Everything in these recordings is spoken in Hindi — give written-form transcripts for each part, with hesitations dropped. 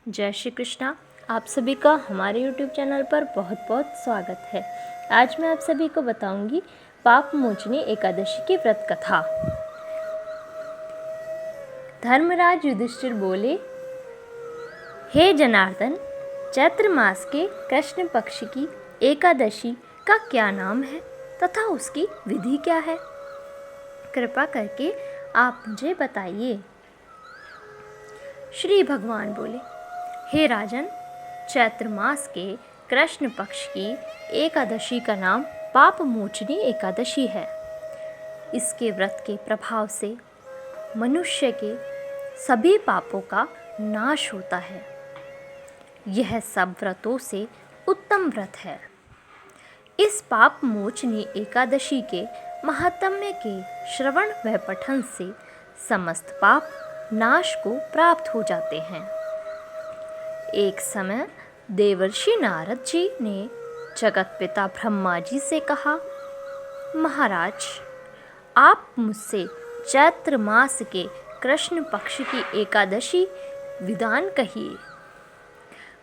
जय श्री कृष्णा। आप सभी का हमारे YouTube चैनल पर बहुत बहुत स्वागत है। आज मैं आप सभी को बताऊंगी पाप मोचनी एकादशी की व्रत कथा। धर्मराज युधिष्ठिर बोले, हे जनार्दन, चैत्र मास के कृष्ण पक्ष की एकादशी का क्या नाम है तथा उसकी विधि क्या है? कृपा करके आप मुझे बताइए। श्री भगवान बोले, हे राजन, चैत्र मास के कृष्ण पक्ष की एकादशी का नाम पाप मोचनी एकादशी है। इसके व्रत के प्रभाव से मनुष्य के सभी पापों का नाश होता है। यह सब व्रतों से उत्तम व्रत है। इस पाप मोचनी एकादशी के महात्म्य के श्रवण व पठन से समस्त पाप नाश को प्राप्त हो जाते हैं। एक समय देवर्षि नारद जी ने जगत पिता ब्रह्मा जी से कहा, महाराज, आप मुझसे चैत्र मास के कृष्ण पक्ष की एकादशी विधान कहिए।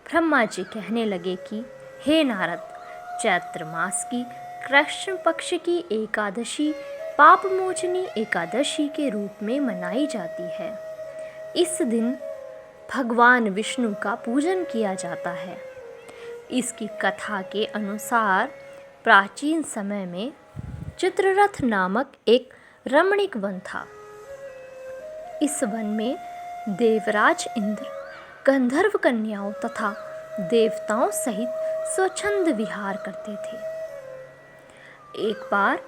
ब्रह्मा जी कहने लगे कि हे नारद, चैत्र मास की कृष्ण पक्ष की एकादशी पाप मोचनी एकादशी के रूप में मनाई जाती है। इस दिन भगवान विष्णु का पूजन किया जाता है। इसकी कथा के अनुसार प्राचीन समय में चित्ररथ नामक एक रमणीक वन था। इस वन में देवराज इंद्र गंधर्व कन्याओं तथा देवताओं सहित स्वच्छंद विहार करते थे। एक बार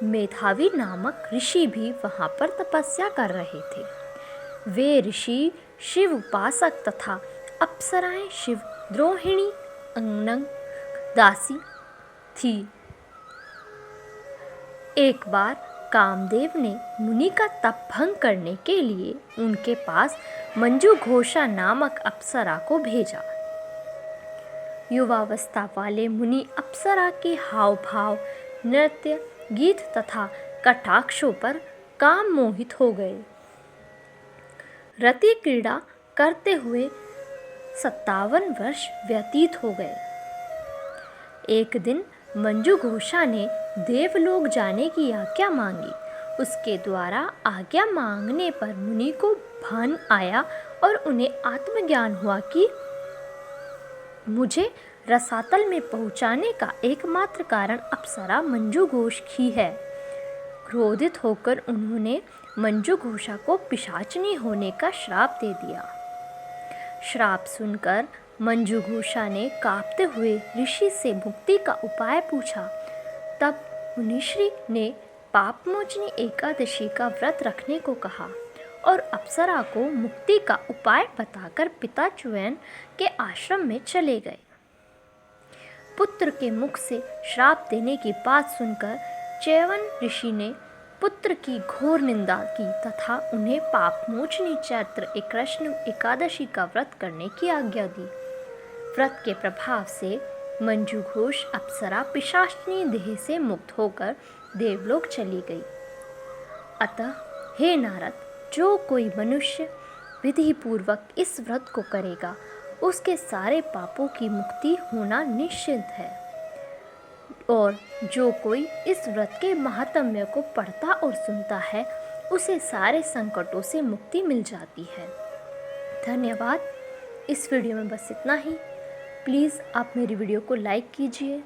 मेधावी नामक ऋषि भी वहाँ पर तपस्या कर रहे थे। वे ऋषि शिव उपासक तथा अप्सराएं शिव द्रोहिणी अंगनंग दासी थी। एक बार कामदेव ने मुनि का तप भंग करने के लिए उनके पास मंजू घोषा नामक अप्सरा को भेजा। युवावस्था वाले मुनि अप्सरा के हाव भाव, नृत्य, गीत तथा कटाक्षों पर काम मोहित हो गए। रति क्रीड़ा करते हुए 57 वर्ष व्यतीत हो गए। एक दिन मंजू घोषा ने देवलोक जाने की आज्ञा मांगी। उसके द्वारा आज्ञा मांगने पर मुनि को भान आया और उन्हें आत्मज्ञान हुआ कि मुझे रसातल में पहुंचाने का एकमात्र कारण अप्सरा मंजू घोष ही है। क्रोधित होकर उन्होंने मंजू घोषा को पिशाचनी होने का श्राप दे दिया। श्राप सुनकर मंजू घोषा ने कांपते हुए ऋषि से मुक्ति का उपाय पूछा। तब मुनिश्री ने पापमोचनी एकादशी का व्रत रखने को कहा और अप्सरा को मुक्ति का उपाय बताकर पिता च्युयन के आश्रम में चले गए। पुत्र के मुख से श्राप देने की बात सुनकर च्यवन ऋषि ने पुत्र की घोर निंदा की तथा उन्हें पापमोचनी चैत्र कृष्ण एकादशी का व्रत करने की आज्ञा दी। व्रत के प्रभाव से मंजू घोष अप्सरा पिशाचनी देह से मुक्त होकर देवलोक चली गई। अतः हे नारद, जो कोई मनुष्य विधि पूर्वक इस व्रत को करेगा उसके सारे पापों की मुक्ति होना निश्चित है। और जो कोई इस व्रत के महात्म्य को पढ़ता और सुनता है उसे सारे संकटों से मुक्ति मिल जाती है। धन्यवाद। इस वीडियो में बस इतना ही। प्लीज़ आप मेरी वीडियो को लाइक कीजिए,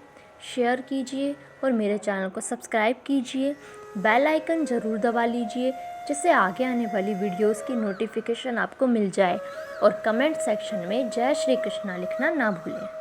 शेयर कीजिए और मेरे चैनल को सब्सक्राइब कीजिए। बेल आइकन ज़रूर दबा लीजिए जिससे आगे आने वाली वीडियोस की नोटिफिकेशन आपको मिल जाए। और कमेंट सेक्शन में जय श्री कृष्णा लिखना ना भूलें।